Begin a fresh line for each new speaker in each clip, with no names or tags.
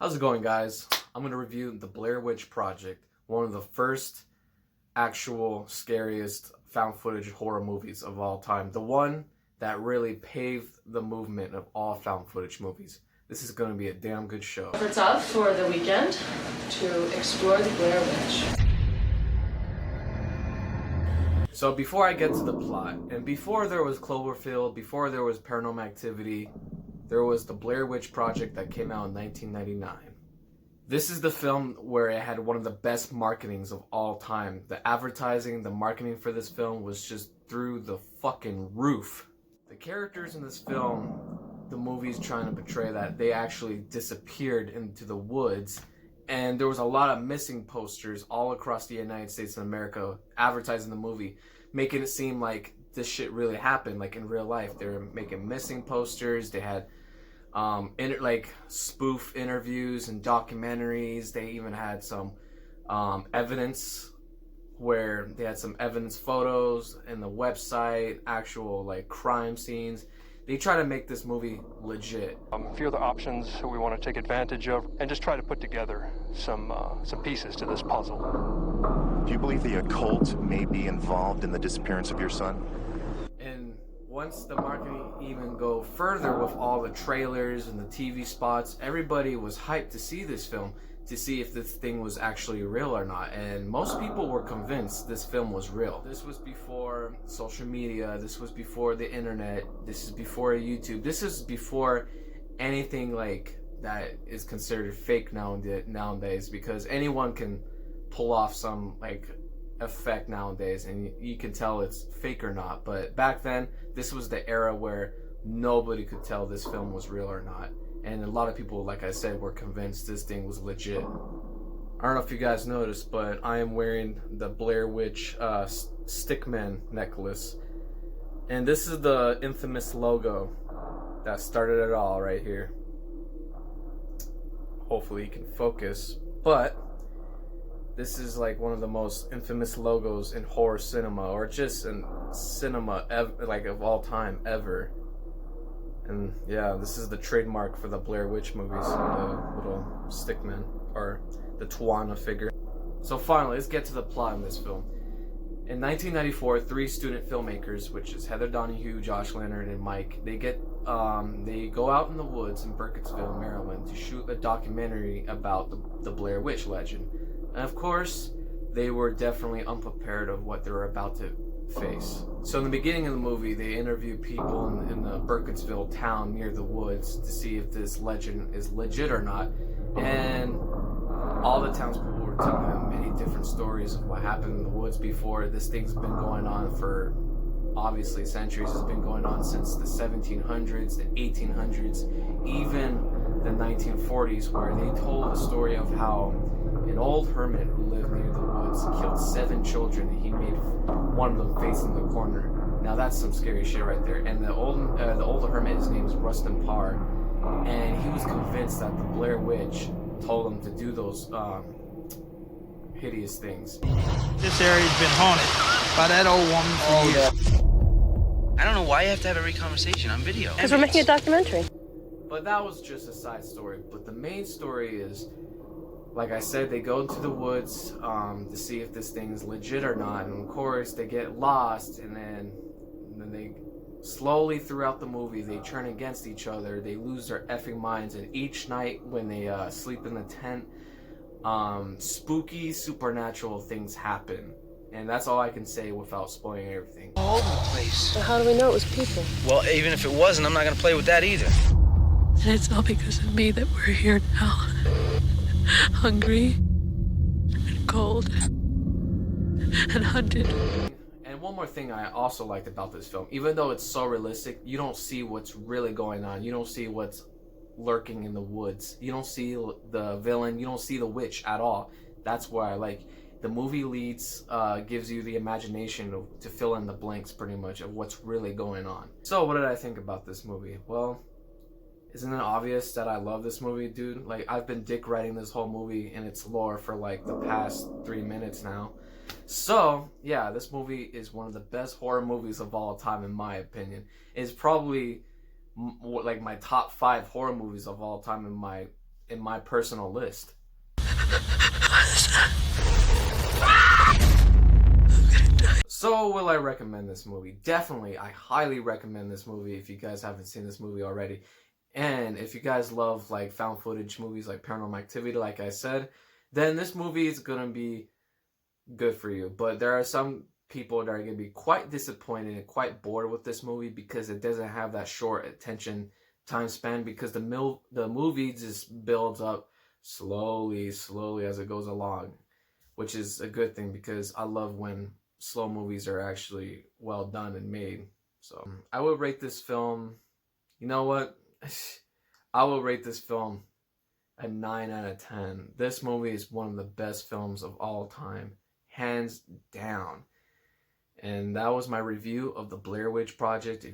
How's it going, guys? I'm going to review the Blair Witch Project, one of the first actual scariest found footage horror movies of all time. The one that really paved the movement of all found footage movies. This is going to be a damn good show.
It's up for the weekend to explore the Blair Witch.
So before I get to the plot, and before there was Cloverfield, before there was Paranormal Activity, there was the Blair Witch Project that came out in 1999. This is the film where it had one of the best marketings of all time. The advertising, the marketing for this film was just through the fucking roof. The characters in this film, the movie's trying to portray that they actually disappeared into the woods, and there was a lot of missing posters all across the United States and America advertising the movie, making it seem like this shit really happened, like in real life. They were making missing posters. They had spoof interviews and documentaries. They even had some evidence where they had some evidence photos and the website, actual like crime scenes. They try to make this movie legit.
A few other options we want to take advantage of and just try to put together some pieces to this puzzle.
Do you believe the occult may be involved in the disappearance of your son?
And once the marketing even go further with all the trailers and the TV spots, everybody was hyped to see this film, to see if this thing was actually real or not. And most people were convinced this film was real. This was before social media, this was before the internet, this is before YouTube, this is before anything like that is considered fake nowadays, because anyone can pull off some like effect nowadays and you can tell it's fake or not. But back then, this was the era where nobody could tell this film was real or not. And a lot of people, like I said, were convinced this thing was legit. I don't know if you guys noticed, but I am wearing the Blair Witch Stickman necklace. And this is the infamous logo that started it all right here. Hopefully you can focus. But this is like one of the most infamous logos in horror cinema, or just in cinema like of all time ever. And yeah, this is the trademark for the Blair Witch movies, the little stickman, or the Tawana figure. So finally, let's get to the plot in this film. In 1994, three student filmmakers, which is Heather Donahue, Josh Leonard, and Mike, they go out in the woods in Burkittsville, Maryland, to shoot a documentary about the Blair Witch legend. And of course, they were definitely unprepared of what they were about to face. So in the beginning of the movie, they interview people in the Burkittsville town near the woods to see if this legend is legit or not. And all the townspeople were telling them many different stories of what happened in the woods before. This thing's been going on for obviously centuries. It's been going on since the 1700s, the 1800s, even the 1940s, where they told the story of how an old hermit who lived near the woods killed 7 children, and he made one of them facing the corner. Now that's some scary shit right there. And the old hermit, his name is Rustin Parr, and he was convinced that the Blair Witch told him to do those hideous things.
This area's been haunted by that old woman for years.
I don't know why you have to have every conversation on video.
Because we're making a documentary.
But that was just a side story. But the main story is, like I said, they go into the woods to see if this thing is legit or not. And of course, they get lost, and then they slowly throughout the movie, they turn against each other. They lose their effing minds. And each night when they sleep in the tent, spooky, supernatural things happen. And that's all I can say without spoiling everything.
All over the place.
So how do we know it was people?
Well, even if it wasn't, I'm not going to play with that either.
And it's all because of me that we're here now. Hungry and cold and hunted.
And one more thing I also liked about this film, even though it's so realistic, you don't see what's really going on. You don't see what's lurking in the woods. You don't see the villain. You don't see the witch at all. That's why I like the movie gives you the imagination to fill in the blanks pretty much of what's really going on. So what did I think about this movie? Well, isn't it obvious that I love this movie, dude? Like, I've been dick writing this whole movie and its lore for like the past 3 minutes now. So, yeah, this movie is one of the best horror movies of all time, in my opinion. It's probably like my top 5 horror movies of all time in my personal list. So will I recommend this movie? Definitely, I highly recommend this movie if you guys haven't seen this movie already. And if you guys love like found footage movies like Paranormal Activity, like I said, then this movie is gonna be good for you. But there are some people that are gonna be quite disappointed and quite bored with this movie because it doesn't have that short attention time span, because the movie just builds up slowly as it goes along, which is a good thing because I love when slow movies are actually well done and made. So I would rate this film, you know what? I will rate this film a 9 out of 10. This movie is one of the best films of all time, hands down. And that was my review of the Blair Witch Project.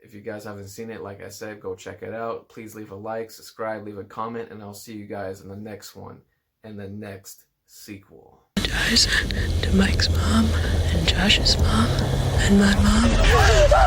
If you guys haven't seen it, like I said, go check it out. Please leave a like, subscribe, leave a comment, and I'll see you guys in the next one and the next sequel.
To Mike's mom and Josh's mom and my mom.